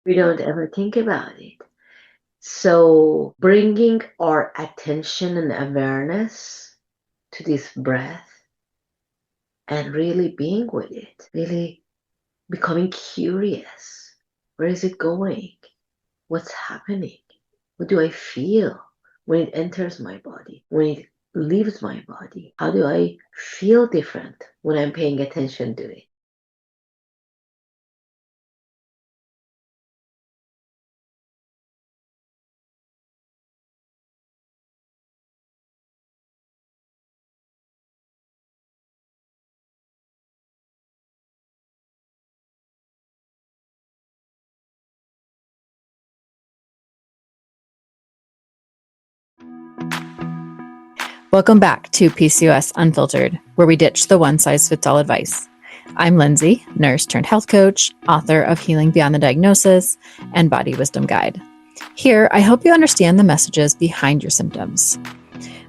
We don't ever think about it. So bringing our attention and awareness to this breath and really being with it, really becoming curious. Where is it going? What's happening? What do I feel when it enters my body? When it leaves my body? How do I feel different when I'm paying attention to it? Welcome back to PCOS Unfiltered, where we ditch the one-size-fits-all advice. I'm Lindsie, nurse turned health coach, author of Healing Beyond the Diagnosis and Body Wisdom Guide. Here, I help you understand the messages behind your symptoms.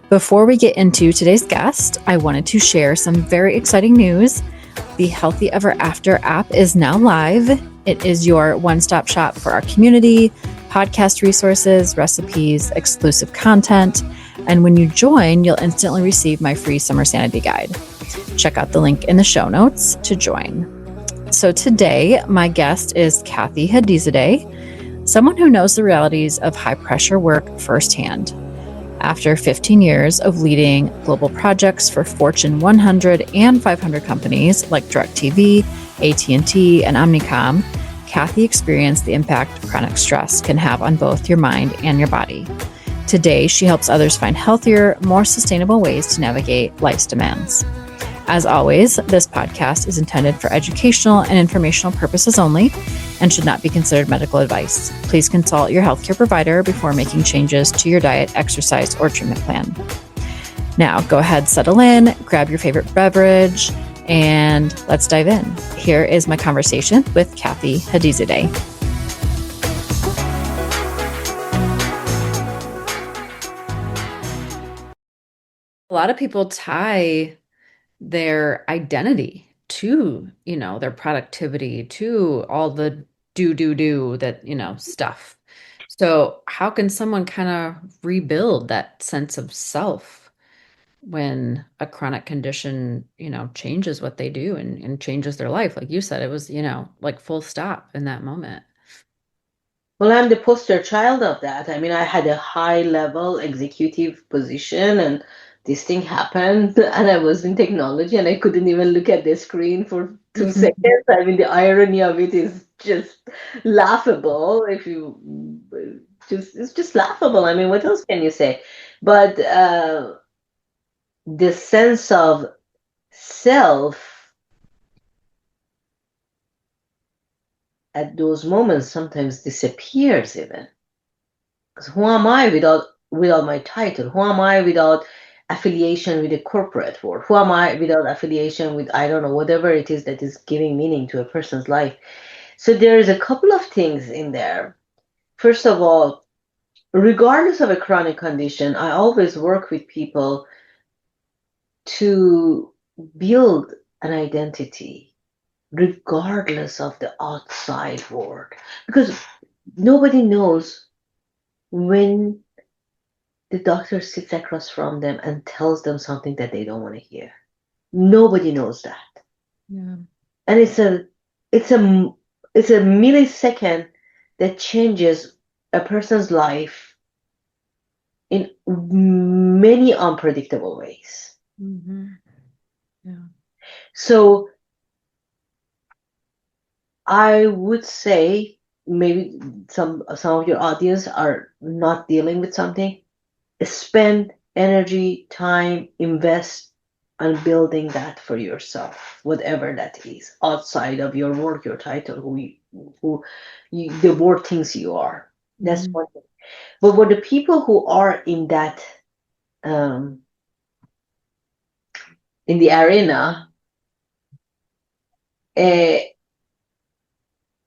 Before we get into today's guest, I wanted to share some very exciting news. The Healthy Ever After app is now live. It is your one-stop shop for our community, podcast resources, recipes, exclusive content, and when you join, you'll instantly receive my free Summer Sanity Guide. Check out the link in the show notes to join. So today, my guest is Cathy Hadizadeh, someone who knows the realities of high-pressure work firsthand. After 15 years of leading global projects for Fortune 100 and 500 companies like DirecTV, AT&T, and Omnicom, Cathy experienced the impact chronic stress can have on both your mind and your body. Today, she helps others find healthier, more sustainable ways to navigate life's demands. As always, this podcast is intended for educational and informational purposes only and should not be considered medical advice. Please consult your healthcare provider before making changes to your diet, exercise, or treatment plan. Now, go ahead, settle in, grab your favorite beverage, and let's dive in. Here is my conversation with Cathy Hadizadeh. A lot of people tie their identity to, their productivity, to all the do that, stuff. So how can someone kind of rebuild that sense of self when a chronic condition, changes what they do and changes their life? Like you said, it was, like full stop in that moment. Well, I'm the poster child of that. I mean, I had a high level executive position and this thing happened and I was in technology and I couldn't even look at the screen for 2 seconds. I mean, the irony of it is just laughable if you it's just laughable. I mean, what else can you say? But the sense of self at those moments sometimes disappears even. Because who am I without my title? Who am I without affiliation with a corporate world? Who am I without affiliation with, I don't know, whatever it is that is giving meaning to a person's life? So there is a couple of things in there. First of all, regardless of a chronic condition, I always work with people to build an identity regardless of the outside world. Because nobody knows when the doctor sits across from them and tells them something that they don't want to hear. Nobody knows that. Yeah. And it's a millisecond that changes a person's life in many unpredictable ways. Mm-hmm. Yeah. So I would say maybe some of your audience are not dealing with something. Spend energy, time, invest on building that for yourself, whatever that is, outside of your work, your title, the world thinks you are. That's Mm-hmm. one thing. But for the people who are in that um, in the arena, eh,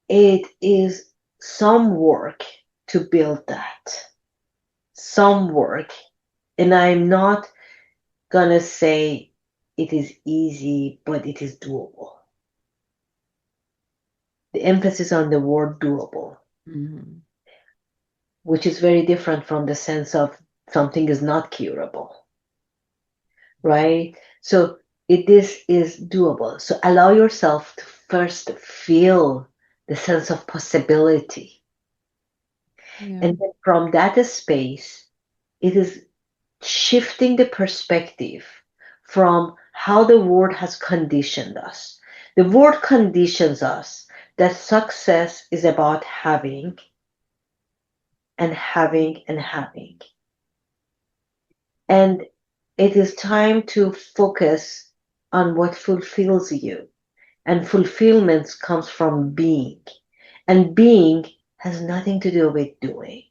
it is some work to build that. Some work, and I'm not gonna say it is easy, but it is doable. The emphasis on the word doable. Mhm. which is very different from the sense of something is not curable, right? So this is doable. So allow yourself to first feel the sense of possibility. Yeah. And then from that space, it is shifting the perspective from how the world has conditioned us. The world conditions us that success is about having and having and having. And it is time to focus on what fulfills you. And fulfillment comes from being. And being has nothing to do with doing.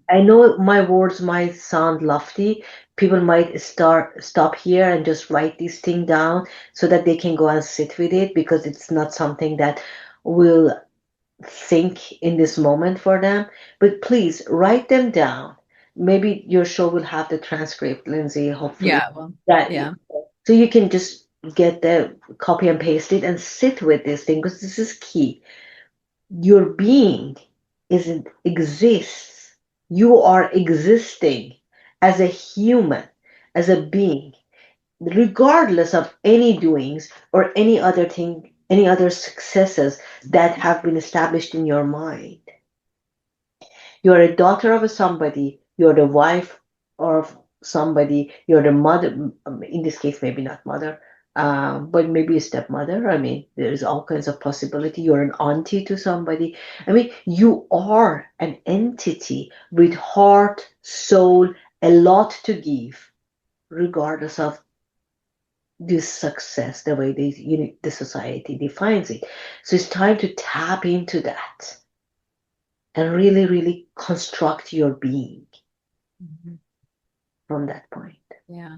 I know my words might sound lofty. People might stop here and just write this thing down so that they can go and sit with it because it's not something that will think in this moment for them. But please write them down. Maybe your show will have the transcript, Lindsay, hopefully. Yeah. Well, That yeah. so you can just get the copy and paste it and sit with this thing because this is key. Your being isn't exists. You are existing as a human, as a being, regardless of any doings or any other thing, any other successes that have been established in your mind. You're a daughter of somebody, you're the wife of somebody, you're the mother, in this case, maybe not mother, but maybe a stepmother. I mean, there's all kinds of possibility. You're an auntie to somebody. I mean, you are an entity with heart, soul, a lot to give, regardless of this success, the way the society defines it. So it's time to tap into that and really, really construct your being Mhm. from that point. Yeah.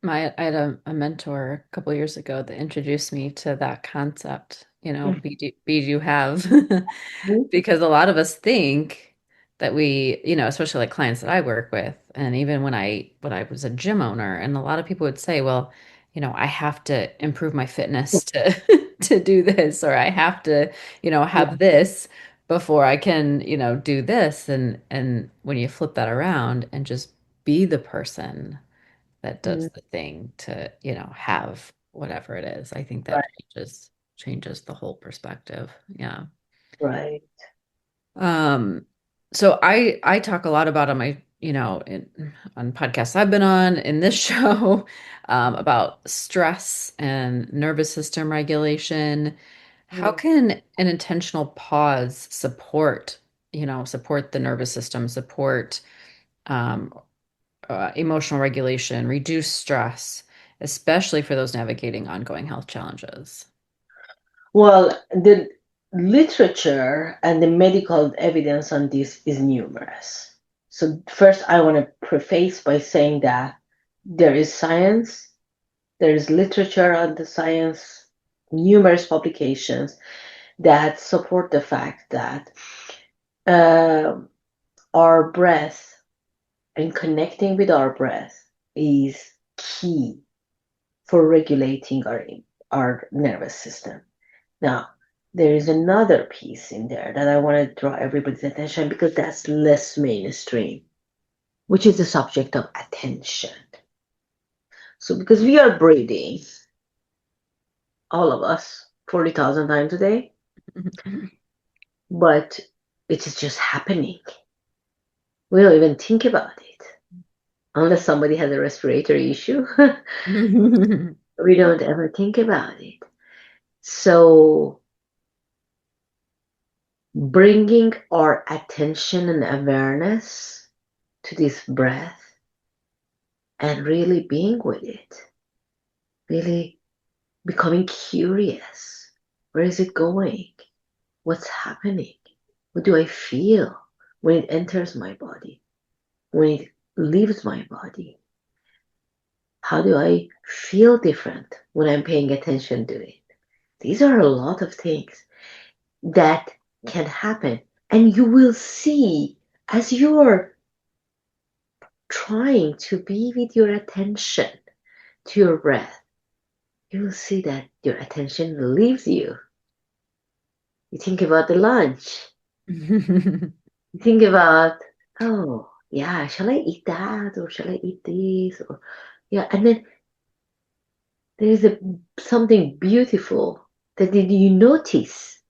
I had a mentor a couple years ago that introduced me to that concept, be do have. Mhm. Because a lot of us think that we, especially like clients that I work with, and even when I was a gym owner, and a lot of people would say, well, I have to improve my fitness to to do this, or I have to, have this before I can, do this. And when you flip that around and just be the person that does Mhm. the thing to, have whatever it is, I think that Right, changes the whole perspective. Yeah. right. Um, so I talk a lot about on my, on podcasts I've been on in this show, about stress and nervous system regulation. How Mhm. can an intentional pause support the nervous system, support um, emotional regulation, reduce stress, especially for those navigating ongoing health challenges? Well, the literature and the medical evidence on this is numerous. So, first, I want to preface by saying that there is science, there is literature on the science, numerous publications that support the fact that uh, our breath and connecting with our breath is key for regulating our nervous system. Now, there is another piece in there that I want to draw everybody's attention because that's less mainstream, which is the subject of attention. So, because we are breathing, all of us, 40,000 times a day, but it is just happening. We don't even think about it unless somebody has a respiratory issue. We don't ever think about it. So, bringing our attention and awareness to this breath and really being with it, really becoming curious. Where is it going? What's happening? What do I feel when it enters my body? When it leaves my body? How do I feel different when I'm paying attention to it? These are a lot of things that can happen. And you will see as you're trying to be with your attention to your breath, you will see that your attention leaves you. You think about the lunch. Think about, oh, yeah, shall I eat that or shall I eat this? Or yeah, and then there is something beautiful that did you notice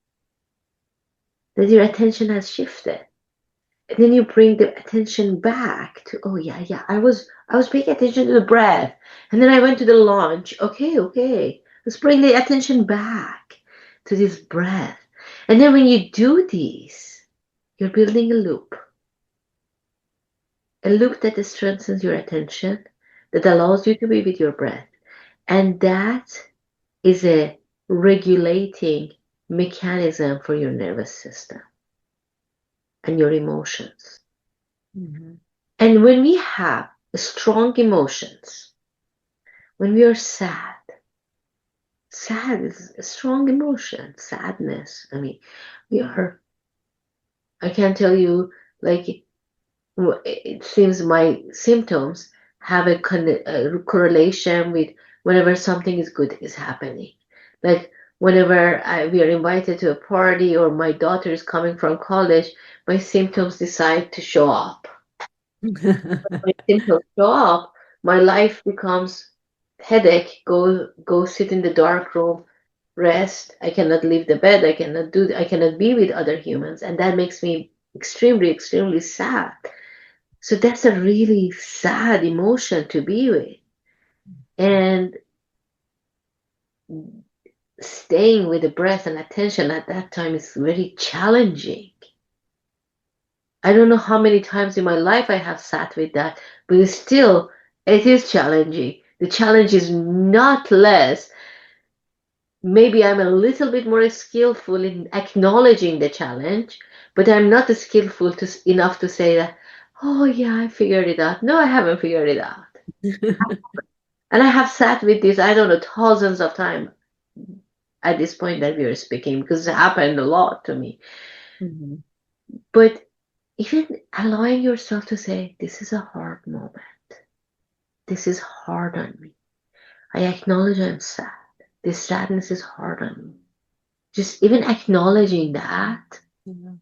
that your attention has shifted. And then you bring the attention back to, oh yeah, yeah, I was paying attention to the breath. And then I went to the lunch. Okay, okay. Let's bring the attention back to this breath. And then when you do this, you're building a loop that strengthens your attention, that allows you to be with your breath. And that is a regulating mechanism for your nervous system and your emotions. Mhm. And when we have strong emotions, when we are sad, sad is a strong emotion, sadness. I mean, we are, I can't tell you, like, it seems my symptoms have a correlation with whenever something is good is happening. Like, whenever we are invited to a party or my daughter is coming from college, my symptoms decide to show up. My symptoms show up, my life becomes headache. Go sit in the dark room, rest. I cannot leave the bed. I cannot be with other humans, and that makes me extremely, extremely sad. So that's a really sad emotion to be with, and staying with the breath and attention at that time is very challenging. I don't know how many times in my life I have sat with that, but still, it is challenging. The challenge is not less. Maybe I'm a little bit more skillful in acknowledging the challenge, but I'm not skillful enough to say that, oh yeah, I figured it out. No, I haven't figured it out. And I have sat with this, I don't know, thousands of times at this point that we are speaking, because it happened a lot to me. Mhm. But even allowing yourself to say, this is a hard moment. This is hard on me. I acknowledge I'm sad. This sadness is hard on me. Just even acknowledging that, Yeah.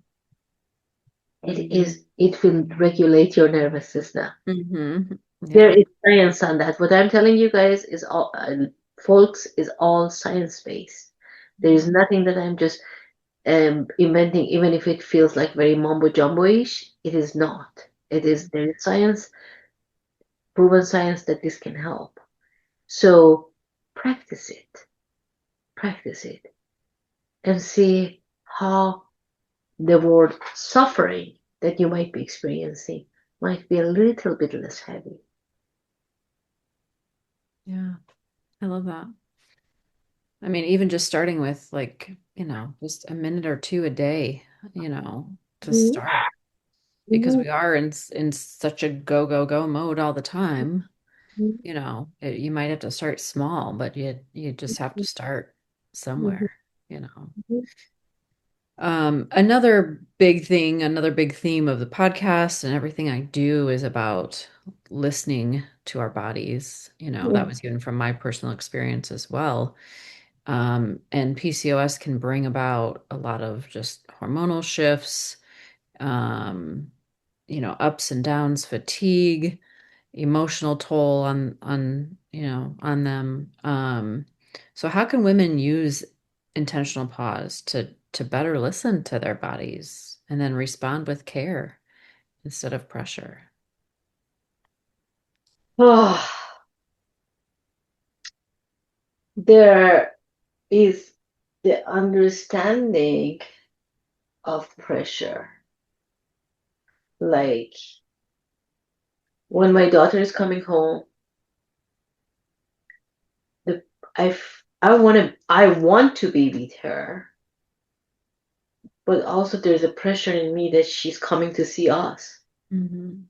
it will regulate your nervous system. Mhm. There Yeah. is science on that. What I'm telling you guys is all, folks, is all science based. There is nothing that I'm just inventing, even if it feels like very mumbo jumbo-ish. It is not. It is, there is science, proven science that this can help. So practice it, practice it, and see how the word suffering that you might be experiencing might be a little bit less heavy. Yeah. I love that. I mean, even just starting with like, just a minute or two a day, to Mhm, start because mhm, we are in such a go, go, go mode all the time. mhm, You might have to start small, but you just have to start mhm, somewhere, you know. mhm, Another big theme of the podcast and everything I do is about listening to our bodies. That mhm. was even from my personal experience as well. And PCOS can bring about a lot of just hormonal shifts, um, ups and downs, fatigue, emotional toll on them. So how can women use intentional pause to better listen to their bodies and then respond with care instead of pressure? Oh, there is the understanding of pressure. Like, when my daughter is coming home, the I want to be with her, but also there's a pressure in me that she's coming to see us, Hmm.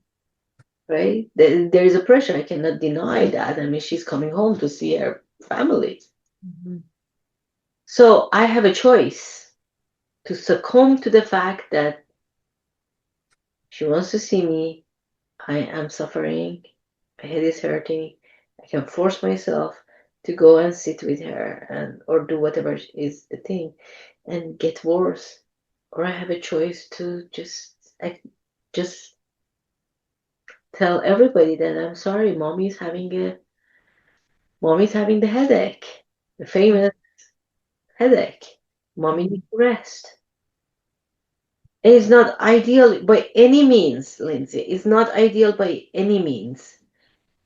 right? There is a pressure. I cannot deny that. I mean, she's coming home to see her family. Hmm. So I have a choice to succumb to the fact that she wants to see me. I am suffering. My head is hurting. I can force myself to go and sit with her and or do whatever is the thing and get worse. or I have a choice to just tell everybody that I'm sorry, mommy's having the headache, the famous headache. Mommy needs Mhm. to rest. And it's not ideal by any means, Lindsay. It's not ideal by any means.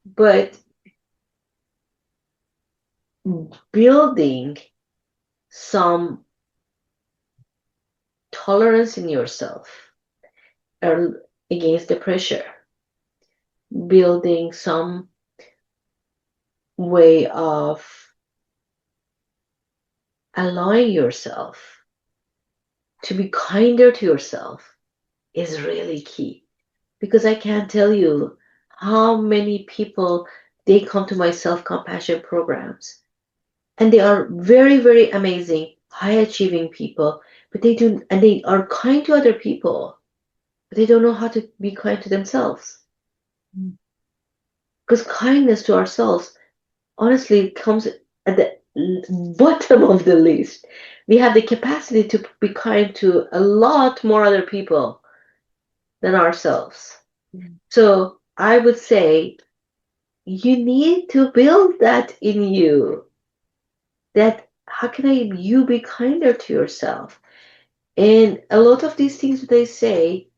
But building some tolerance in yourself against the pressure, building some way of allowing yourself to be kinder to yourself is really key. Because I can't tell you how many people they come to my self-compassion programs and they are very, very amazing, high achieving people, but they are kind to other people, but they don't know how to be kind to themselves. Mhm. Because kindness to ourselves honestly comes at the bottom of the list. We have the capacity to be kind to a lot more other people than ourselves. So I would say you need to build that in you. That how can you be kinder to yourself? And a lot of these things they say,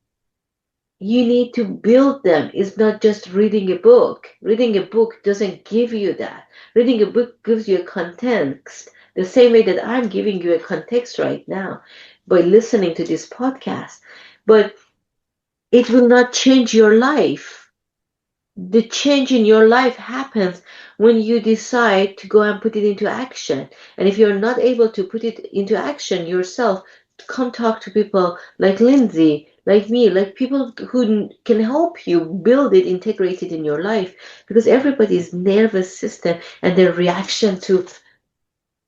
you need to build them. It's not just reading a book. Reading a book doesn't give you that. Reading a book gives you a context, the same way that I'm giving you a context right now by listening to this podcast. But it will not change your life. The change in your life happens when you decide to go and put it into action. And if you're not able to put it into action yourself, come talk to people like Lindsay, like me, like people who can help you build it, integrate it in your life. Because everybody's nervous system and their reaction to,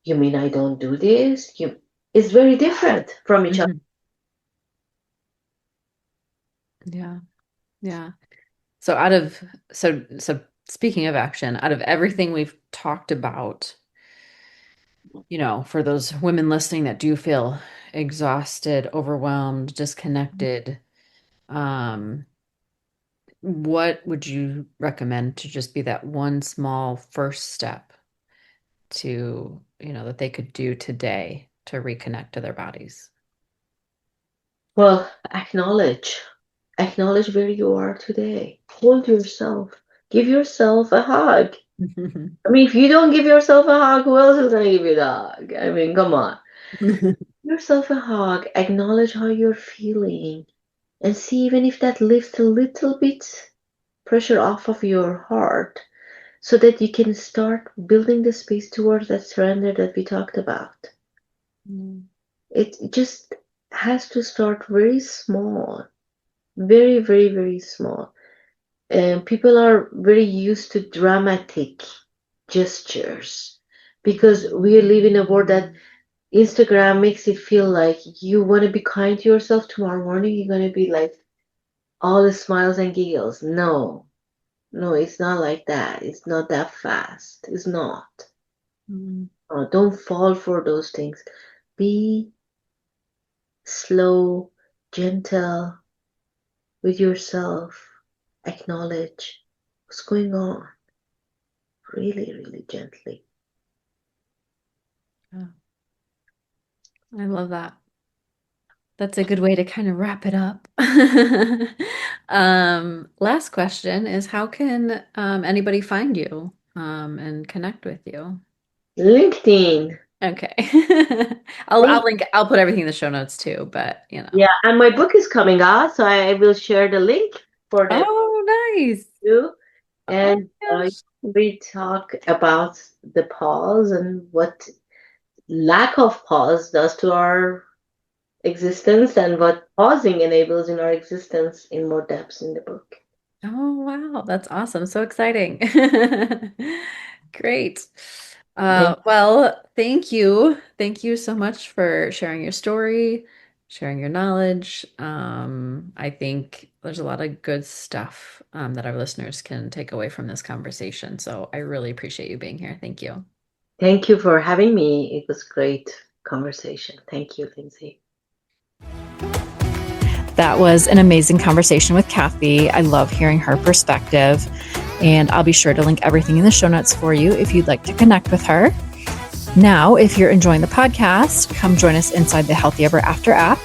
you mean I don't do this? Is very different from each other. Mhm. Yeah. Yeah. So so speaking of action, out of everything we've talked about, for those women listening that do feel exhausted, overwhelmed, disconnected, um, what would you recommend to just be that one small first step to, that they could do today to reconnect to their bodies? Well, acknowledge where you are today. Hold yourself. Give yourself a hug. I mean, if you don't give yourself a hug, who else is going to give you the hug? I mean, come on. Give yourself a hug. Acknowledge how you're feeling. And see even if that lifts a little bit pressure off of your heart so that you can start building the space towards that surrender that we talked about. Mm. It just has to start very small. Very, very, very small. And people are very used to dramatic gestures because we live in a world that Instagram makes it feel like you want to be kind to yourself tomorrow morning. You're going to be like all the smiles and giggles. No, no, it's not like that. It's not that fast. It's not. Mm. Don't fall for those things. Be slow, gentle with yourself. Acknowledge what's going on really, really gently. Yeah, I love that. That's a good way to kind of wrap it up. Last question is how can anybody find you and connect with you? LinkedIn. Okay. I'll Link. link, I'll put everything in the show notes too, but Yeah, and my book is coming out, so I will share the link for that Oh, nice. too. Oh And my gosh. we talk about the pause and what lack of pause does to our existence and what pausing enables in our existence in more depth in the book. Oh, wow. That's awesome. So exciting. Great. Thank Well, thank you. Thank you so much for sharing your story, sharing your knowledge. I think there's a lot of good stuff that our listeners can take away from this conversation. So I really appreciate you being here. Thank you. thank you for having me. It was great conversation. Thank you, Lindsay. That was an amazing conversation with Cathy. I love hearing her perspective, and I'll be sure to link everything in the show notes for you if you'd like to connect with her. Now, if you're enjoying the podcast, come join us inside the Healthy Ever After app.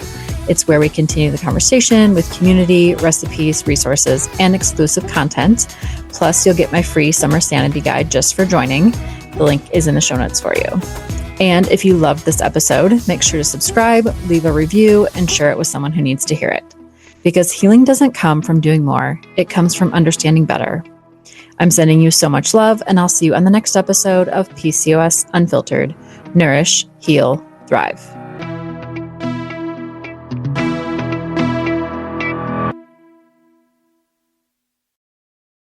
It's where we continue the conversation with community, recipes, resources, and exclusive content. Plus, you'll get my free summer sanity guide just for joining. The link is in the show notes for you. And if you loved this episode, make sure to subscribe, leave a review, and share it with someone who needs to hear it. Because healing doesn't come from doing more, it comes from understanding better. I'm sending you so much love, and I'll see you on the next episode of PCOS Unfiltered. Nourish, Heal, Thrive.